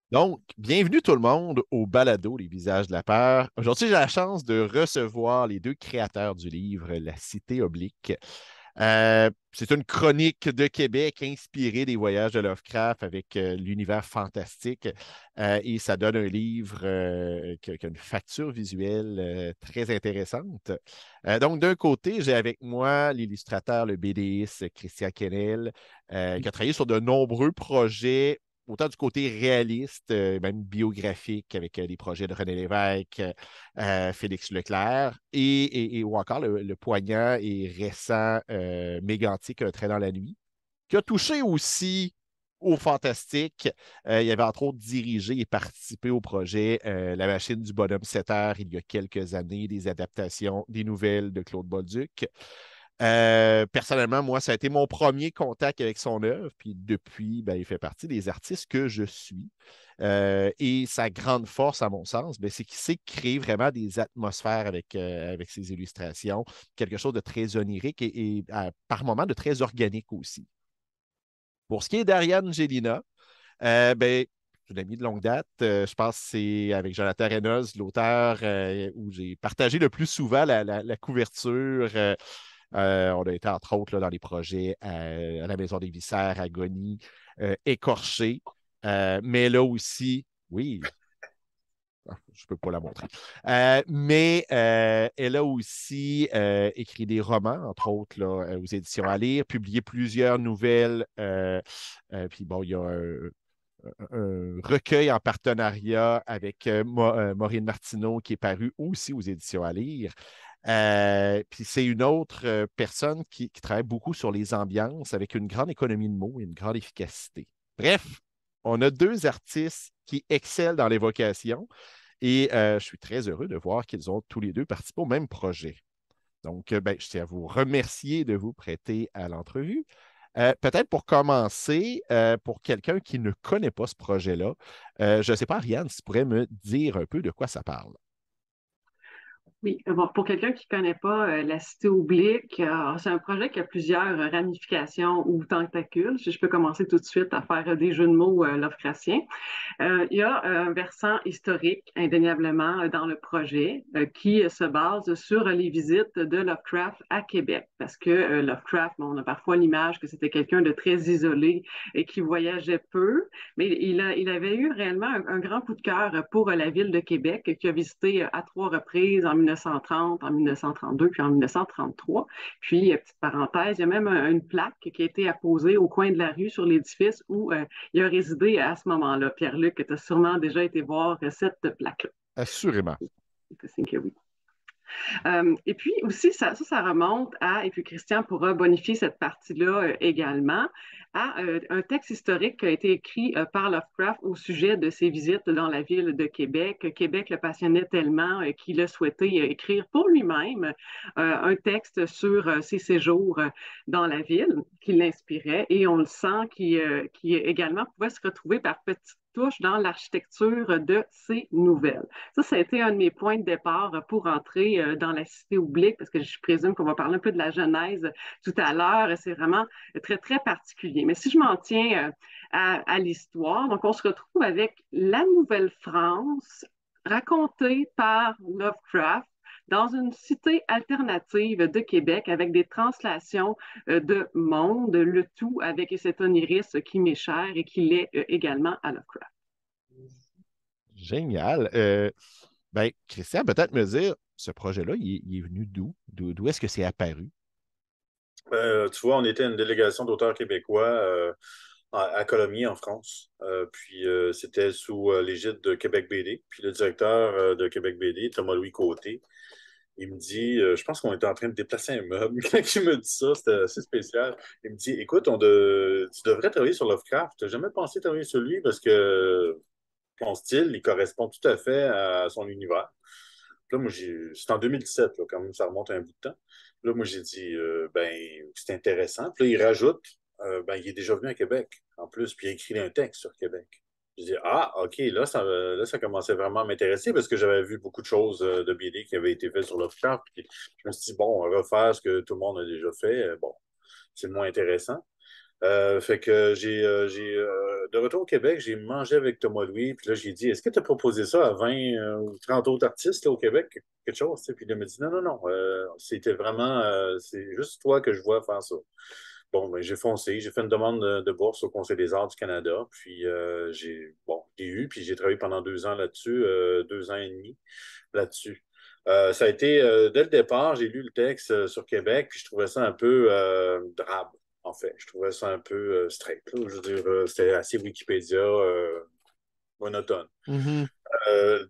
Donc, bienvenue tout le monde au balado Les Visages de la peur. Aujourd'hui, j'ai la chance de recevoir les deux créateurs du livre La Cité oblique. C'est une chronique de Québec inspirée des voyages de Lovecraft avec l'univers fantastique et ça donne un livre qui a une facture visuelle très intéressante. Donc, d'un côté, j'ai avec moi l'illustrateur, le BDiste Christian Kennel, qui a travaillé sur de nombreux projets autant du côté réaliste, même biographique, avec des projets de René Lévesque, Félix Leclerc, ou encore le poignant et récent Mégantic, Un trait dans la nuit, qui a touché aussi au fantastique. Il avait entre autres dirigé et participé au projet La machine du bonhomme 7 heures il y a quelques années, des adaptations des nouvelles de Claude Bolduc. Personnellement, moi, ça a été mon premier contact avec son œuvre. Puis depuis, ben, il fait partie des artistes que je suis. Et sa grande force, à mon sens, ben, c'est qu'il sait créer vraiment des atmosphères avec ses illustrations, quelque chose de très onirique et par moments de très organique aussi. Pour ce qui est d'Ariane Gélina, ben, c'est une amie de longue date. Je pense que c'est avec Jonathan Reynolds, l'auteur, où j'ai partagé le plus souvent la couverture. On a été, entre autres, là, dans les projets à la Maison des Viscères, Agonie, Écorché. Mais là aussi, oui, je ne peux pas la montrer. Mais elle a aussi écrit des romans, entre autres, là, aux éditions à lire, publié plusieurs nouvelles. Puis bon, il y a un recueil en partenariat avec Maureen Martineau qui est paru aussi aux éditions à lire. Puis c'est une autre personne qui travaille beaucoup sur les ambiances avec une grande économie de mots et une grande efficacité. Bref, on a deux artistes qui excellent dans l'évocation et je suis très heureux de voir qu'ils ont tous les deux participé au même projet. Donc, ben, je tiens à vous remercier de vous prêter à l'entrevue. Peut-être pour commencer, pour quelqu'un qui ne connaît pas ce projet-là, je ne sais pas, Ariane, si tu pourrais me dire un peu de quoi ça parle. Oui, bon, pour quelqu'un qui ne connaît pas la cité oblique, c'est un projet qui a plusieurs ramifications ou tentacules. Si je peux commencer tout de suite à faire des jeux de mots Lovecraftiens. Il y a un versant historique, indéniablement, dans le projet, qui se base sur les visites de Lovecraft à Québec. Parce que Lovecraft, bon, on a parfois l'image que c'était quelqu'un de très isolé et qui voyageait peu, mais il avait eu réellement un grand coup de cœur pour la ville de Québec, qui a visité à trois reprises en 1930, en 1932, puis en 1933. Puis, petite parenthèse, il y a même une plaque qui a été apposée au coin de la rue sur l'édifice où il a résidé à ce moment-là. Pierre-Luc, tu as sûrement déjà été voir cette plaque-là. Assurément. C'est signe que oui. Et puis aussi, ça remonte à, et puis Christian pourra bonifier cette partie-là également, à un texte historique qui a été écrit par Lovecraft au sujet de ses visites dans la ville de Québec. Québec le passionnait tellement qu'il a souhaité écrire pour lui-même un texte sur ses séjours dans la ville qui l'inspirait et on le sent qui également pouvait se retrouver par petites touches dans l'architecture de ses nouvelles. Ça a été un de mes points de départ pour entrer dans la cité oblique, parce que je présume qu'on va parler un peu de la genèse tout à l'heure. C'est vraiment très, très particulier. Mais si je m'en tiens à l'histoire, donc on se retrouve avec la Nouvelle-France racontée par Lovecraft dans une cité alternative de Québec avec des translations de monde, le tout avec cet onirisme qui m'est cher et qui l'est également à Lovecraft. Génial. Ben, Christian, peut-être me dire, ce projet-là, il est venu d'où? D'où est-ce que c'est apparu? Tu vois, on était une délégation d'auteurs québécois à Colomiers, en France. Puis c'était sous l'égide de Québec BD. Puis le directeur de Québec BD, Thomas-Louis Côté, il me dit, je pense qu'on était en train de déplacer un meuble. Quand il me dit ça, c'était assez spécial. Il me dit, écoute, tu devrais travailler sur Lovecraft. Tu n'as jamais pensé travailler sur lui parce que ton style, il correspond tout à fait à son univers. Là, moi, c'est en 2017, là, quand même, ça remonte à un bout de temps. Là, moi, j'ai dit, ben, c'est intéressant. Puis là, il rajoute, ben, il est déjà venu à Québec, en plus, puis il a écrit un texte sur Québec. Je dis, ah, OK, là, ça commençait vraiment à m'intéresser parce que j'avais vu beaucoup de choses de BD qui avaient été faites sur Lovecraft. Puis je me suis dit, bon, refaire ce que tout le monde a déjà fait, bon, c'est moins intéressant. Fait que de retour au Québec, j'ai mangé avec Thomas Louis, puis là, j'ai dit, est-ce que tu as proposé ça à 20 ou 30 autres artistes là, au Québec, quelque chose, tu sais? Puis il m'a dit, non, non, non, c'était vraiment, c'est juste toi que je vois faire ça. Bon, ben, j'ai foncé, j'ai fait une demande de bourse au Conseil des arts du Canada, puis j'ai eu, puis j'ai travaillé pendant 2 ans là-dessus, 2 ans et demi là-dessus. Ça a été, dès le départ, j'ai lu le texte sur Québec, puis je trouvais ça un peu drabe, en fait. Je trouvais ça un peu straight, là. Je veux dire, c'était assez Wikipédia, monotone. Mhm.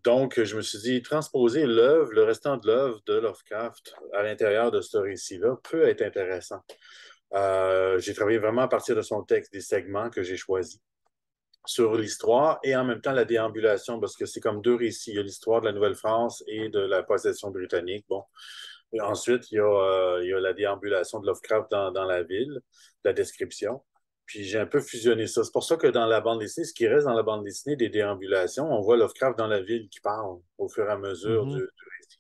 Donc, je me suis dit, transposer l'œuvre, le restant de l'œuvre de Lovecraft à l'intérieur de ce récit-là peut être intéressant. J'ai travaillé vraiment à partir de son texte, des segments que j'ai choisis sur l'histoire et en même temps la déambulation, parce que c'est comme deux récits. Il y a l'histoire de la Nouvelle-France et de la possession britannique. Bon. Et ensuite, il y a la déambulation de Lovecraft dans la ville, la description. Puis j'ai un peu fusionné ça. C'est pour ça que dans la bande dessinée, ce qui reste dans la bande dessinée des déambulations, on voit Lovecraft dans la ville qui parle au fur et à mesure Mhm. du récit.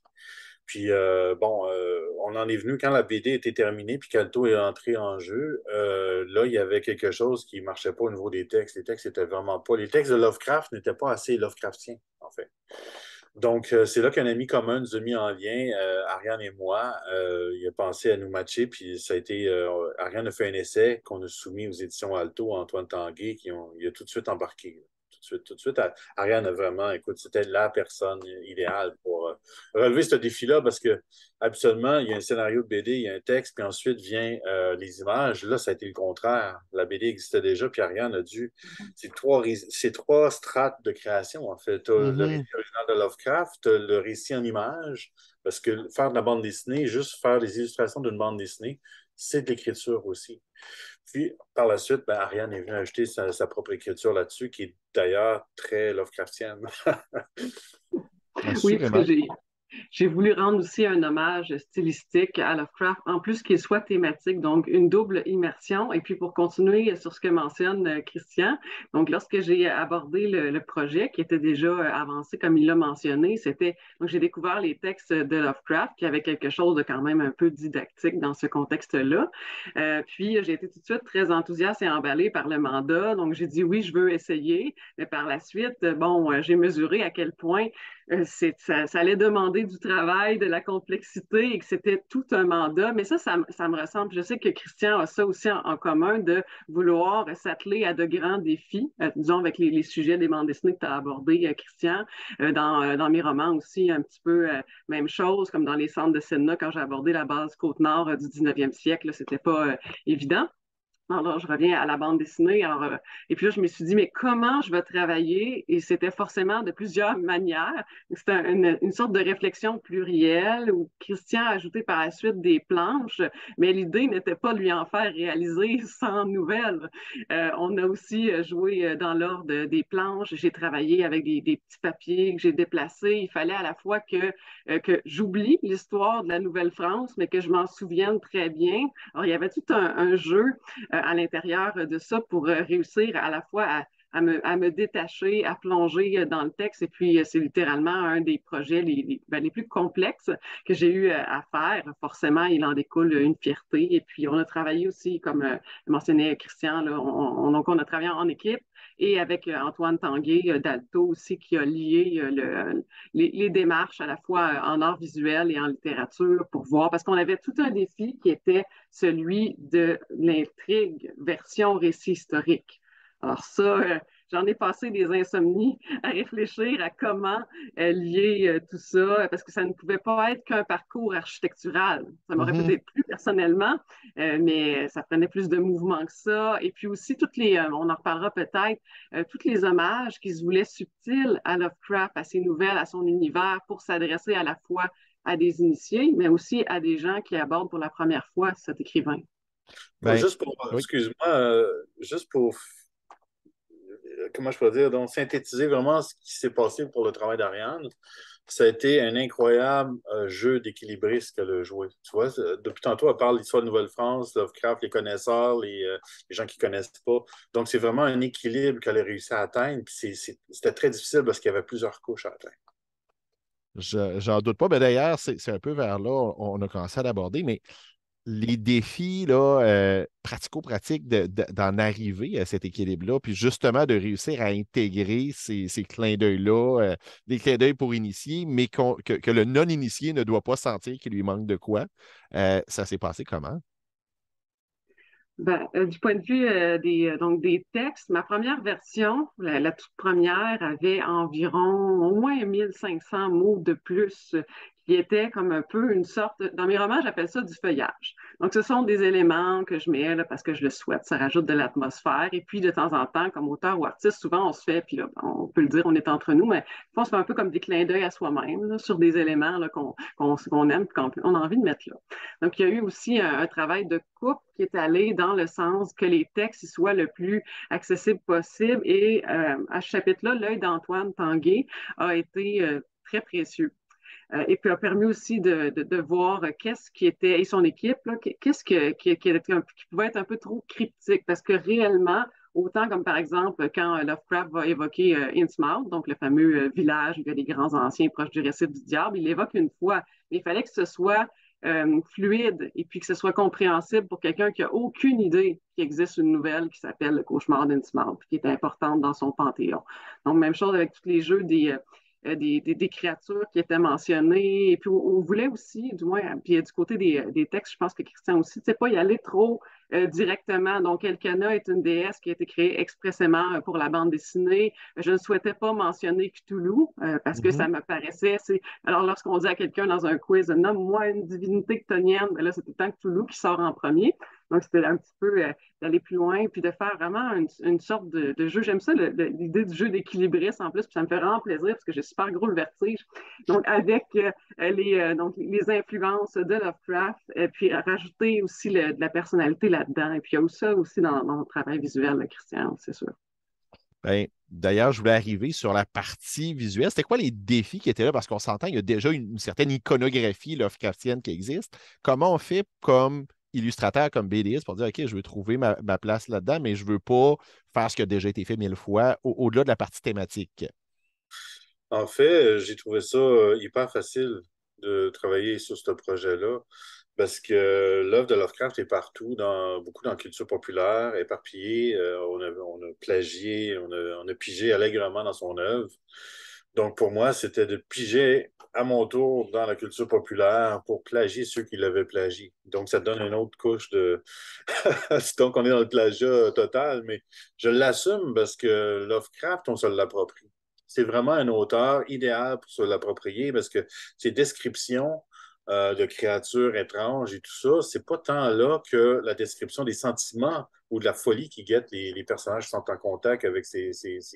Puis on en est venu quand la BD était terminée puis qu'Alto est entré en jeu. Là, il y avait quelque chose qui marchait pas au niveau des textes. Les textes étaient vraiment pas. Les textes de Lovecraft n'étaient pas assez Lovecraftiens, en fait. Donc, c'est là qu'un ami commun nous a mis en lien, Ariane et moi. Il a pensé à nous matcher, puis ça a été. Ariane a fait un essai qu'on a soumis aux éditions Alto, Antoine Tanguay, il a tout de suite embarqué. Tout de suite, tout de suite. Ariane a vraiment, écoute, c'était la personne idéale pour relever ce défi-là parce que habituellement, il y a un scénario de BD, il y a un texte, puis ensuite vient les images. Là, ça a été le contraire. La BD existait déjà, puis Ariane a dû. C'est trois strates de création, en fait. Tu as le Mhm. récit original de Lovecraft, t'as le récit en images, parce que faire de la bande dessinée, juste faire les illustrations d'une bande dessinée, c'est de l'écriture aussi. Puis, par la suite, ben, Ariane est venue ajouter sa propre écriture là-dessus, qui est d'ailleurs très Lovecraftienne. Oui, parce que Assurément. j'ai voulu rendre aussi un hommage stylistique à Lovecraft, en plus qu'il soit thématique, donc une double immersion. Et puis pour continuer sur ce que mentionne Christian, donc lorsque j'ai abordé le projet qui était déjà avancé comme il l'a mentionné, c'était donc j'ai découvert les textes de Lovecraft qui avaient quelque chose de quand même un peu didactique dans ce contexte-là. Puis j'ai été tout de suite très enthousiaste et emballée par le mandat, donc j'ai dit oui, je veux essayer. Mais par la suite, bon, j'ai mesuré à quel point ça allait demander du travail, de la complexité et que c'était tout un mandat. Mais ça me ressemble. Je sais que Christian a ça aussi en commun de vouloir s'atteler à de grands défis, disons avec les sujets des bandes dessinées que tu as abordés, Christian. Dans mes romans aussi, un petit peu même chose, comme dans les centres de Sedna, quand j'ai abordé la base Côte-Nord du 19e siècle, c'était pas évident. Alors, je reviens à la bande dessinée. Et puis là, je me suis dit, mais comment je vais travailler? Et c'était forcément de plusieurs manières. C'était une sorte de réflexion plurielle où Christian a ajouté par la suite des planches, mais l'idée n'était pas de lui en faire réaliser 100 nouvelles. On a aussi joué dans l'ordre des planches. J'ai travaillé avec des petits papiers que j'ai déplacés. Il fallait à la fois que j'oublie l'histoire de la Nouvelle-France, mais que je m'en souvienne très bien. Alors, il y avait tout un jeu à l'intérieur de ça pour réussir à la fois à me détacher, à plonger dans le texte. Et puis, c'est littéralement un des projets les plus complexes que j'ai eu à faire. Forcément, il en découle une fierté. Et puis, on a travaillé aussi, comme mentionnait Christian, là, donc on a travaillé en équipe et avec Antoine Tanguay d'Alto aussi, qui a lié les démarches à la fois en art visuel et en littérature pour voir, parce qu'on avait tout un défi qui était celui de l'intrigue version récit historique. Alors ça, j'en ai passé des insomnies à réfléchir à comment lier tout ça, parce que ça ne pouvait pas être qu'un parcours architectural. Ça m'aurait Mhm. peut-être plu personnellement, mais ça prenait plus de mouvements que ça. Et puis aussi, on en reparlera peut-être, tous les hommages qui se voulaient subtils à Lovecraft, à ses nouvelles, à son univers, pour s'adresser à la fois à des initiés, mais aussi à des gens qui abordent pour la première fois cet écrivain. Ben, Juste pour, oui. excuse-moi, juste pour, comment je peux dire, donc synthétiser vraiment ce qui s'est passé pour le travail d'Ariane, ça a été un incroyable jeu d'équilibriste qu'elle a joué. Tu vois, depuis tantôt, elle parle de l'histoire de Nouvelle-France, Lovecraft, les connaisseurs, les gens qui ne connaissent pas. Donc, c'est vraiment un équilibre qu'elle a réussi à atteindre. Puis c'était très difficile parce qu'il y avait plusieurs couches à atteindre. J'en doute pas. Ben, d'ailleurs, c'est un peu vers là on a commencé à l'aborder, mais les défis là, pratico-pratiques d'en arriver à cet équilibre-là, puis justement de réussir à intégrer ces clins d'œil-là, des clins d'œil pour initier, mais que le non-initié ne doit pas sentir qu'il lui manque de quoi. Ça s'est passé comment? Ben, du point de vue donc des textes, ma première version, la toute première, avait environ au moins 1500 mots de plus, qui étaient comme un peu une sorte, dans mes romans, j'appelle ça du feuillage. Donc, ce sont des éléments que je mets là, parce que je le souhaite, ça rajoute de l'atmosphère. Et puis, de temps en temps, comme auteur ou artiste, souvent on se fait, puis là, on peut le dire, on est entre nous, mais on se fait un peu comme des clins d'œil à soi-même là, sur des éléments là, qu'on aime, qu'on a envie de mettre là. Donc, il y a eu aussi un travail de coupe qui est allé dans le sens que les textes soient le plus accessibles possible. Et à ce chapitre-là, l'œil d'Antoine Tanguay a été très précieux. Et puis a permis aussi de voir qu'est-ce qui était, et son équipe, qu'est-ce qui pouvait être un peu trop cryptique, parce que réellement, autant comme par exemple quand Lovecraft va évoquer Innsmouth, donc le fameux village où il y a des grands anciens proches du récit du diable, il l'évoque une fois, mais il fallait que ce soit fluide et puis que ce soit compréhensible pour quelqu'un qui n'a aucune idée qu'il existe une nouvelle qui s'appelle Le Cauchemar d'Innsmouth, qui est importante dans son panthéon. Donc, même chose avec tous les jeux des créatures qui étaient mentionnées. Et puis, on voulait aussi, du moins, puis du côté des textes, je pense que Christian aussi, tu sais, pas y aller trop directement. Donc, Elkanah est une déesse qui a été créée expressément pour la bande dessinée. Je ne souhaitais pas mentionner Cthulhu parce que ça me paraissait. Alors, lorsqu'on dit à quelqu'un dans un quiz, nomme-moi une divinité ctonienne, ben là, c'est tout le temps Cthulhu qui sort en premier. Donc, c'était un petit peu d'aller plus loin, puis de faire vraiment une sorte de jeu. J'aime ça, l'idée du jeu d'équilibriste en plus, puis ça me fait vraiment plaisir parce que j'ai super gros le vertige. Donc, avec donc, les influences de Lovecraft, et puis rajouter aussi de la personnalité là-dedans. Et puis, il y a ça aussi dans le travail visuel de Christian, c'est sûr. Ben, d'ailleurs, je voulais arriver sur la partie visuelle. C'était quoi les défis qui étaient là? Parce qu'on s'entend, il y a déjà une certaine iconographie Lovecraftienne qui existe. Comment on fait comme illustrateur, comme BDiste, pour dire, OK, je veux trouver ma place là-dedans, mais je ne veux pas faire ce qui a déjà été fait 1000 fois, au-delà de la partie thématique. En fait, j'ai trouvé ça hyper facile de travailler sur ce projet-là parce que l'œuvre de Lovecraft est partout, beaucoup dans la culture populaire, éparpillée. On a plagié, on a pigé allègrement dans son œuvre. Donc, pour moi, c'était de piger à mon tour dans la culture populaire pour plagier ceux qui l'avaient plagié. Donc, ça donne une autre couche de... Donc, on est dans le plagiat total, mais je l'assume parce que Lovecraft, on se l'approprie. C'est vraiment un auteur idéal pour se l'approprier parce que ses descriptions de créatures étranges et tout ça, c'est pas tant là que la description des sentiments ou de la folie qui guette les personnages qui sont en contact avec ces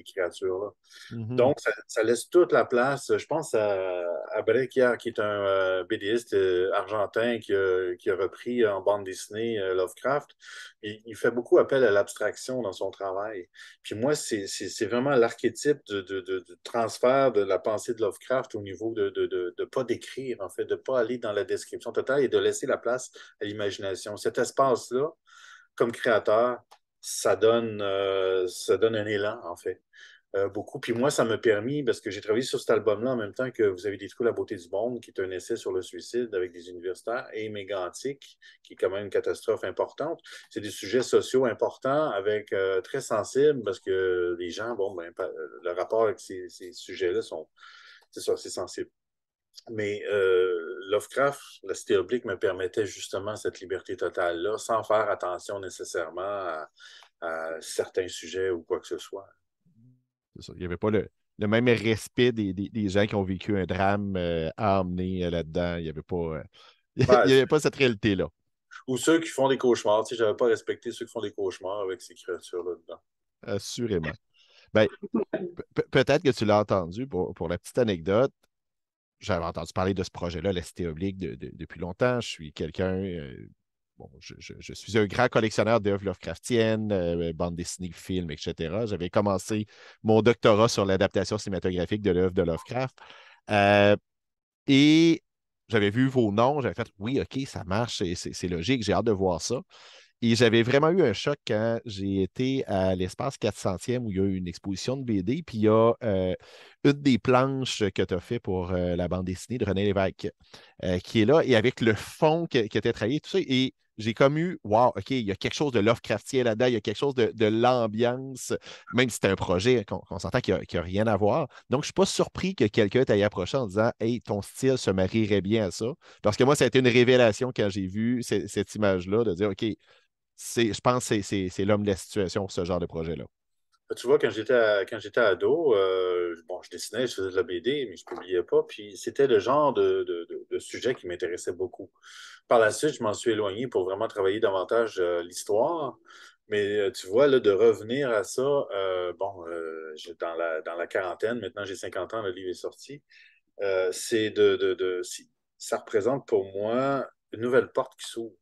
créatures-là. Mhm. Donc, ça laisse toute la place. Je pense à Brekia, qui est un BDiste argentin qui a repris en bande dessinée Lovecraft. Il fait beaucoup appel à l'abstraction dans son travail. Puis moi, c'est vraiment l'archétype de transfert de la pensée de Lovecraft au niveau de pas décrire, en fait, de pas aller dans la description totale et de laisser la place à l'imagination. Cet espace-là, comme créateur, ça donne un élan, en fait beaucoup. Puis moi, ça m'a permis, parce que j'ai travaillé sur cet album-là en même temps que Vous avez détruit la beauté du monde, qui est un essai sur le suicide avec des universitaires, et Mégantic, qui est quand même une catastrophe importante. C'est des sujets sociaux importants, avec très sensibles, parce que les gens, bon, ben, le rapport avec ces sujets-là c'est ça, c'est sensible. Mais Lovecraft, la cité oblique me permettait justement cette liberté totale-là, sans faire attention nécessairement à certains sujets ou quoi que ce soit. C'est ça. Il n'y avait pas le même respect des gens qui ont vécu un drame à emmener là-dedans. Il n'y avait pas, il Ben, y avait pas cette réalité-là. ou ceux qui font des cauchemars. Tu sais, j'avais pas respecté ceux qui font des cauchemars avec ces créatures-là dedans. Assurément. Ben, peut-être que tu l'as entendu pour la petite anecdote. J'avais entendu parler de ce projet-là, la Cité Oblique, depuis longtemps. Je suis quelqu'un. Bon, je suis un grand collectionneur d'œuvres Lovecraftiennes, bandes dessinées, films, etc. J'avais commencé mon doctorat sur l'adaptation cinématographique de l'œuvre de Lovecraft. Euh, et j'avais vu vos noms, j'avais fait oui, OK, ça marche, c'est logique, j'ai hâte de voir ça. Et j'avais vraiment eu un choc quand j'ai été à l'espace 400e où il y a eu une exposition de BD, puis il y a une des planches que tu as fait pour la bande dessinée de René Lévesque qui est là, et avec le fond qui était travaillé, tout ça. Et j'ai comme eu, wow, OK, il y a quelque chose de Lovecraftien là-dedans, il y a quelque chose de l'ambiance, même si c'était un projet qu'on s'entend qu'il n'y a rien à voir. Donc, je ne suis pas surpris que quelqu'un t'aille approché en disant, hey, ton style se marierait bien à ça. Parce que moi, ça a été une révélation quand j'ai vu cette image-là, de dire, OK, je pense que c'est l'homme de la situation pour ce genre de projet-là. Tu vois, quand j'étais ado, bon, je dessinais, je faisais de la BD, mais je ne publiais pas. Puis c'était le genre de sujet qui m'intéressait beaucoup. Par la suite, je m'en suis éloigné pour vraiment travailler davantage l'histoire. Mais tu vois, là, de revenir à ça, bon, dans la quarantaine, maintenant j'ai 50 ans, le livre est sorti. C'est ça représente pour moi une nouvelle porte qui s'ouvre.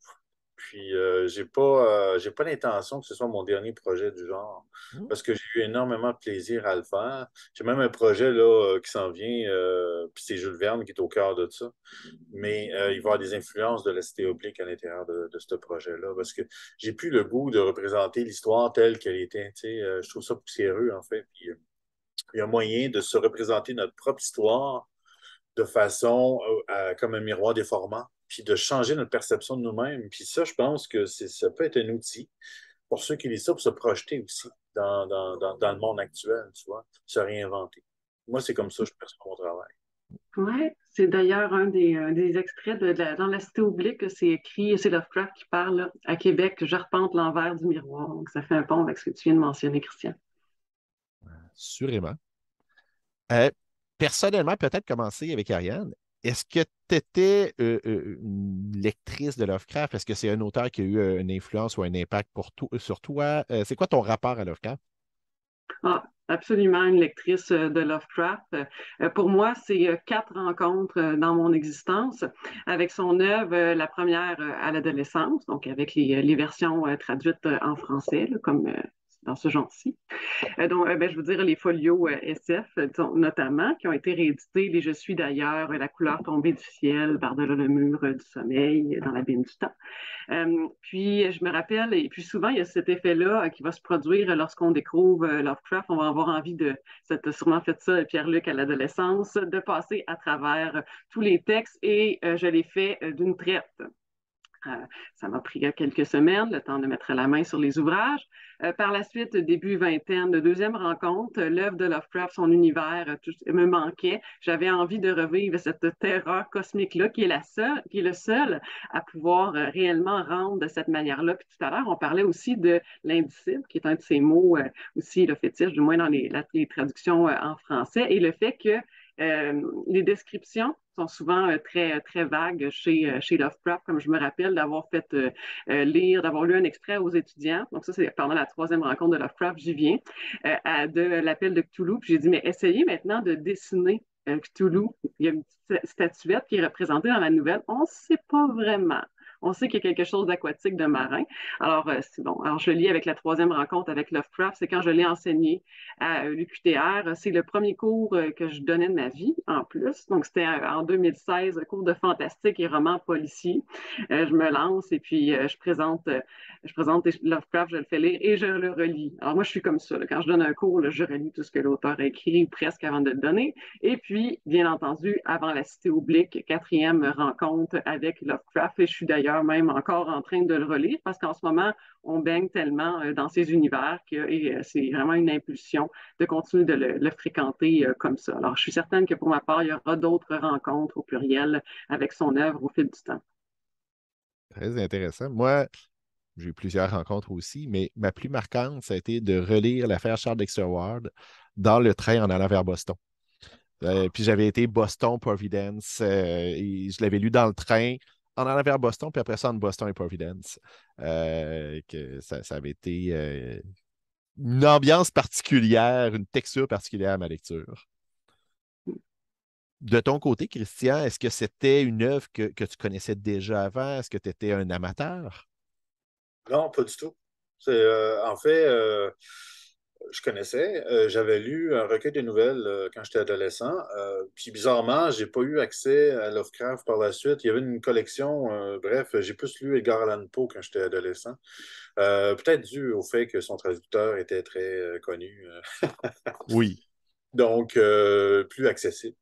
Puis, j'ai pas l'intention que ce soit mon dernier projet du genre, Hmm. parce que j'ai eu énormément de plaisir à le faire. J'ai même un projet là, qui s'en vient, puis c'est Jules Verne qui est au cœur de ça. Mais il va y avoir des influences de la cité oblique à l'intérieur de ce projet-là, parce que j'ai plus le goût de représenter l'histoire telle qu'elle était. Tu sais, je trouve ça poussiéreux, en fait. Puis, il y a moyen de se représenter notre propre histoire de façon comme un miroir déformant, puis de changer notre perception de nous-mêmes. Puis ça, je pense que ça peut être un outil pour ceux qui lisent ça, pour se projeter aussi dans le monde actuel, tu vois, se réinventer. Moi, c'est comme ça que je perçois mon travail. Ouais, c'est d'ailleurs des extraits dans la cité oblique, c'est écrit, c'est Lovecraft qui parle là, à Québec, j'arpente l'envers du miroir. Donc, ça fait un pont avec ce que tu viens de mentionner, Christian. Sûrement. Euh, Personnellement, peut-être commencer avec Ariane. Est-ce que tu étais une lectrice de Lovecraft? Est-ce que c'est un auteur qui a eu une influence ou un impact sur toi? C'est quoi ton rapport à Lovecraft? Ah, absolument une lectrice de Lovecraft. Pour moi, c'est quatre rencontres dans mon existence avec son œuvre, la première à l'adolescence, donc avec les versions traduites en français, là, comme dans ce genre-ci. Donc, ben, je veux dire, les folios SF, notamment, qui ont été réédités, les Je suis d'ailleurs, La couleur tombée du ciel, Par-delà le mur du sommeil, Dans l'abîme du temps. Puis, je me rappelle, et puis souvent, il y a cet effet-là qui va se produire lorsqu'on découvre Lovecraft. On va avoir envie de, ça t'a sûrement fait ça, Pierre-Luc, à l'adolescence, de passer à travers tous les textes et je l'ai fait d'une traite. Euh, Ça m'a pris quelques semaines, le temps de mettre la main sur les ouvrages. Par la suite, début vingtaine, de deuxième rencontre, l'œuvre de Lovecraft, son univers me manquait. J'avais envie de revivre cette terreur cosmique-là qui est le seul à pouvoir réellement rendre de cette manière-là. Puis tout à l'heure, on parlait aussi de l'indicible, qui est un de ces mots aussi le fétiche, du moins dans les traductions en français, et le fait que les descriptions sont souvent très vagues chez Lovecraft, comme je me rappelle d'avoir fait lire, d'avoir lu un extrait aux étudiants. Donc ça, c'est pendant la troisième rencontre de Lovecraft, j'y viens, de l'appel de Cthulhu. Puis j'ai dit, mais essayez maintenant de dessiner Cthulhu. Il y a une petite statuette qui est représentée dans la nouvelle. On ne sait pas vraiment. On sait qu'il y a quelque chose d'aquatique, de marin. Alors, c'est bon. Alors, je lis avec la troisième rencontre avec Lovecraft. C'est quand je l'ai enseigné à l'UQTR. C'est le premier cours que je donnais de ma vie, en plus. Donc, c'était en 2016, cours de fantastique et roman policier. Je me lance et puis je présente Lovecraft, je le fais lire et je le relis. Alors, moi, je suis comme ça. Là. Quand je donne un cours, là, je relis tout ce que l'auteur a écrit presque avant de le donner. Et puis, bien entendu, avant la cité oblique, quatrième rencontre avec Lovecraft. Et je suis d'ailleurs même encore en train de le relire parce qu'en ce moment, on baigne tellement dans ces univers que c'est vraiment une impulsion de continuer de le fréquenter comme ça. Alors, je suis certaine que pour ma part, il y aura d'autres rencontres au pluriel avec son œuvre au fil du temps. Très intéressant. Moi, j'ai eu plusieurs rencontres aussi, mais ma plus marquante, ça a été de relire l'affaire Charles Dexter Ward dans le train en allant vers Boston. Puis j'avais été Boston-Providence et je l'avais lu dans le train en allant vers Boston, puis après ça, entre Boston et Providence. Ça avait été une ambiance particulière, une texture particulière à ma lecture. De ton côté, Christian, est-ce que c'était une œuvre que tu connaissais déjà avant? Est-ce que tu étais un amateur? Non, pas du tout. En fait, je connaissais. J'avais lu un recueil de nouvelles quand j'étais adolescent. Puis bizarrement, j'ai pas eu accès à Lovecraft par la suite. Il y avait une collection. Bref, j'ai plus lu Edgar Allan Poe quand j'étais adolescent. Peut-être dû au fait que son traducteur était très connu. Oui. Donc, plus accessible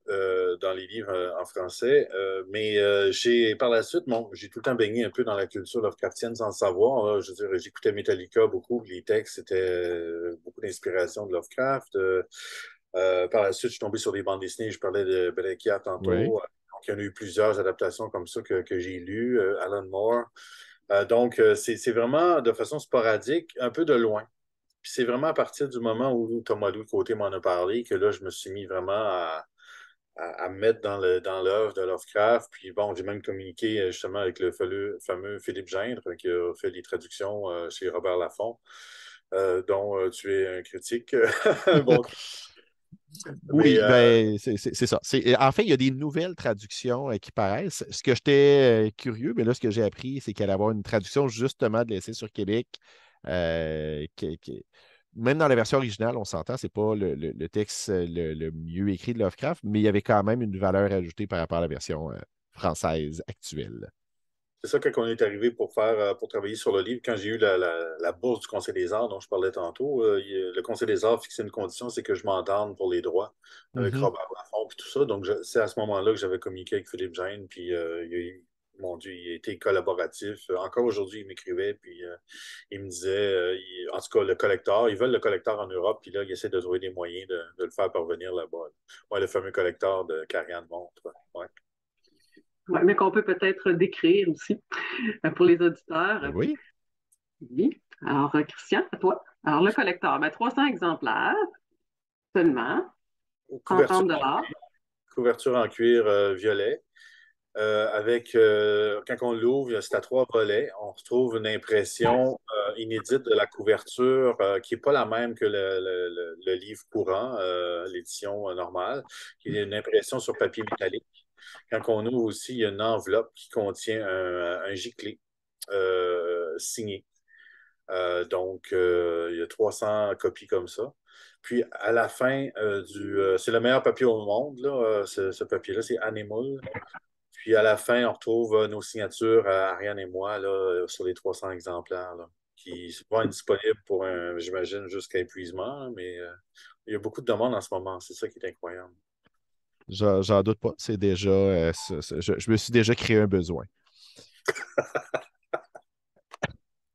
dans les livres en français. Mais j'ai par la suite, bon, j'ai tout le temps baigné un peu dans la culture Lovecraftienne sans le savoir. Je veux dire, j'écoutais Metallica beaucoup, les textes, c'était beaucoup d'inspiration de Lovecraft. Par la suite, je suis tombé sur des bandes dessinées, je parlais de Bellecchia Oui. tantôt. Donc, il y en a eu plusieurs adaptations comme ça que j'ai lues, Alan Moore. Donc, c'est vraiment de façon sporadique, un peu de loin. Puis c'est vraiment à partir du moment où Thomas Louis Côté m'en a parlé que là, je me suis mis vraiment à me mettre dans l'œuvre de Lovecraft. Puis bon, j'ai même communiqué justement avec le fameux Philippe Gindre qui a fait les traductions chez Robert Laffont, dont tu es un critique. Bon, mais Oui, ben, c'est ça. En fait, il y a des nouvelles traductions qui paraissent. Ce que j'étais curieux, mais là, ce que j'ai appris, c'est qu'il allait y avoir une traduction justement de l'essai sur Québec. Même dans la version originale, on s'entend, c'est pas le texte le mieux écrit de Lovecraft, mais il y avait quand même une valeur ajoutée par rapport à la version française actuelle. c'est ça, quand on est arrivé pour travailler sur le livre, quand j'ai eu la bourse du Conseil des arts dont je parlais tantôt, le Conseil des arts fixait une condition, c'est que je m'entende pour les droits avec Mhm. Robert Laffont et tout ça. Donc, c'est à ce moment-là que j'avais communiqué avec Philippe Gênes, puis mon Dieu, il a été collaboratif. Encore aujourd'hui, il m'écrivait, puis il me disait, en tout cas, le collecteur, ils veulent le collecteur en Europe, puis là, ils essaient de trouver des moyens de le faire parvenir là-bas. Ouais, le fameux collecteur de Cariane montre. Ouais. Ouais, mais qu'on peut peut-être décrire aussi pour les auditeurs. Ben oui. Oui. Alors, Christian, à toi. Alors, le collecteur, 300 exemplaires seulement, Couverture 30 dollars. couverture en cuir violet. Avec, quand on l'ouvre, c'est à trois volets. On retrouve une impression inédite de la couverture qui n'est pas la même que le livre courant, l'édition normale, qui est une impression sur papier métallique. Quand on ouvre aussi, il y a une enveloppe qui contient un giclée signé. Donc, il y a 300 copies comme ça. Puis, à la fin c'est le meilleur papier au monde, là, ce papier-là, c'est Animal. Puis à la fin, on retrouve nos signatures, Ariane et moi, là, sur les 300 exemplaires, là, qui vont être disponibles pour j'imagine, jusqu'à épuisement, là, mais il y a beaucoup de demandes en ce moment. C'est ça qui est incroyable. J'en doute pas. C'est déjà, je me suis déjà créé un besoin.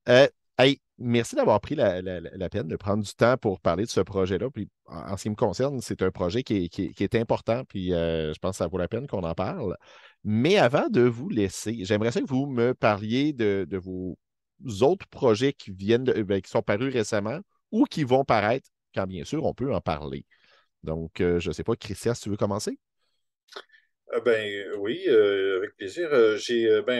Euh, Hey, merci d'avoir pris la peine de prendre du temps pour parler de ce projet-là. Puis, en ce qui me concerne, c'est un projet qui est important, puis je pense que ça vaut la peine qu'on en parle. Mais avant de vous laisser, j'aimerais ça que vous me parliez de vos autres projets qui qui sont parus récemment ou qui vont paraître, quand bien sûr on peut en parler. Donc, je ne sais pas, Christian, si tu veux commencer? Oui, avec plaisir.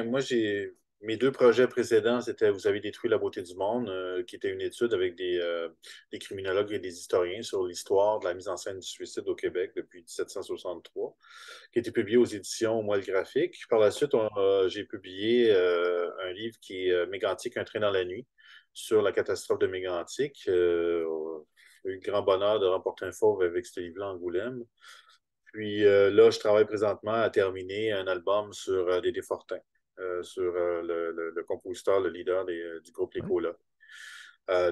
Moi, j'ai mes deux projets précédents, c'était Vous avez détruit la beauté du monde, qui était une étude avec des criminologues et des historiens sur l'histoire de la mise en scène du suicide au Québec depuis 1763, qui a été publié aux éditions Moelle Graphique. Par la suite, j'ai publié un livre qui est Mégantic, un train dans la nuit, sur la catastrophe de Mégantic. J'ai eu le grand bonheur de remporter un fauve avec ce livre-là à Angoulême. Puis là, je travaille présentement à terminer un album sur Dédé Fortin, sur le compositeur, le leader du groupe Ouais. L'Écola.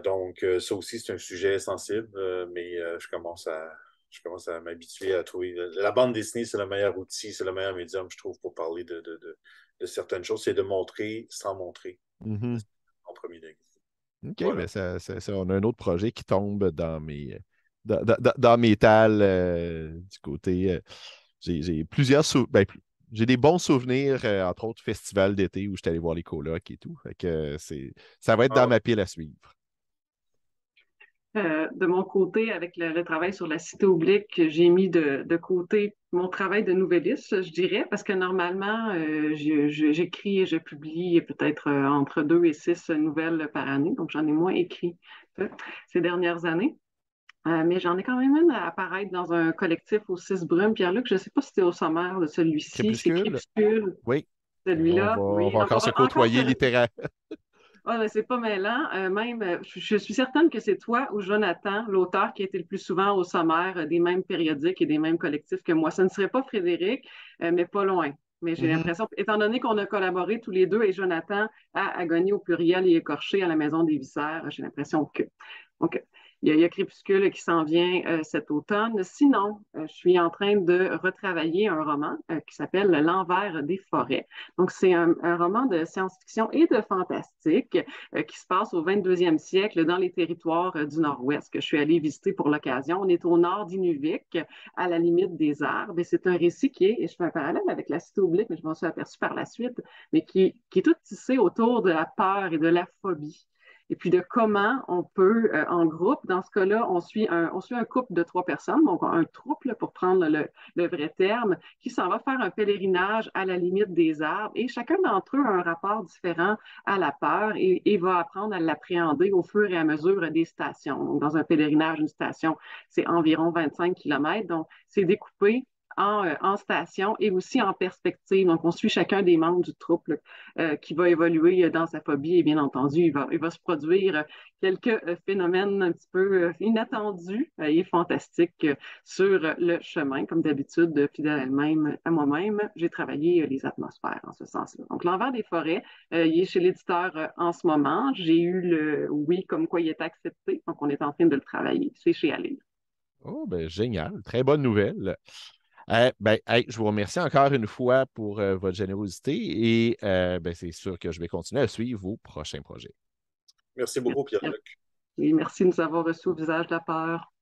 Donc, ça aussi, c'est un sujet sensible, mais je commence à m'habituer à trouver. La bande dessinée, c'est le meilleur outil, c'est le meilleur médium, je trouve, pour parler de certaines choses. C'est de montrer sans montrer, Mhm. en premier degré. OK, Voilà. mais on a un autre projet qui tombe dans mes talles du côté. J'ai plusieurs j'ai des bons souvenirs, entre autres festivals d'été où j'étais allé voir les colocs et tout. Fait que ça va être dans Ah, ma pile à suivre. De mon côté, avec le travail sur la cité oblique, j'ai mis de côté mon travail de nouvelliste, je dirais, parce que normalement, j'écris et je publie peut-être entre 2 et 6 nouvelles par année, donc j'en ai moins écrit ces dernières années. Mais j'en ai quand même une à apparaître dans un collectif aux 6 brumes. Pierre-Luc, je ne sais pas si tu es au sommaire de celui-ci, c'est Crépuscule? Crépuscule. Oui. On Celui-là, va, on oui. va Donc, encore se côtoyer littéralement. Ah, ben, c'est pas mêlant. Je suis certaine que c'est toi ou Jonathan, l'auteur qui a été le plus souvent au sommaire des mêmes périodiques et des mêmes collectifs que moi. Ce ne serait pas Frédéric, mais pas loin. Mais j'ai Mhm. l'impression, étant donné qu'on a collaboré tous les deux et Jonathan a Agonie au pluriel et écorché à la Maison des Viscères, j'ai l'impression que. Donc, il y a Crépuscule qui s'en vient cet automne. Sinon, je suis en train de retravailler un roman qui s'appelle L'envers des forêts. Donc, c'est un roman de science-fiction et de fantastique qui se passe au 22e siècle dans les territoires du Nord-Ouest que je suis allée visiter pour l'occasion. On est au nord d'Inuvik, à la limite des arbres. Et c'est un récit qui est, et je fais un parallèle avec la cité oblique, mais je m'en suis aperçue par la suite, mais qui est tout tissé autour de la peur et de la phobie et puis de comment on peut, en groupe, dans ce cas-là, on suit un couple de 3 personnes, donc un trouble, pour prendre le vrai terme, qui s'en va faire un pèlerinage à la limite des arbres. Et chacun d'entre eux a un rapport différent à la peur et va apprendre à l'appréhender au fur et à mesure des stations. Donc, dans un pèlerinage, une station, c'est environ 25 kilomètres. Donc, c'est découpé en station et aussi en perspective. Donc, on suit chacun des membres du trouble qui va évoluer dans sa phobie et bien entendu, il va se produire quelques phénomènes un petit peu inattendus et fantastiques sur le chemin. Comme d'habitude, fidèle elle-même à moi-même, j'ai travaillé les atmosphères en ce sens-là. Donc, L'envers des forêts, il est chez l'éditeur en ce moment. J'ai eu le oui comme quoi il est accepté. Donc, on est en train de le travailler. C'est chez Allez. Oh, ben, génial. Très bonne nouvelle. Ben, hey, je vous remercie encore une fois pour votre générosité et ben, c'est sûr que je vais continuer à suivre vos prochains projets. Merci beaucoup, Pierre-Luc. Oui, merci de nous avoir reçus au visage de la peur.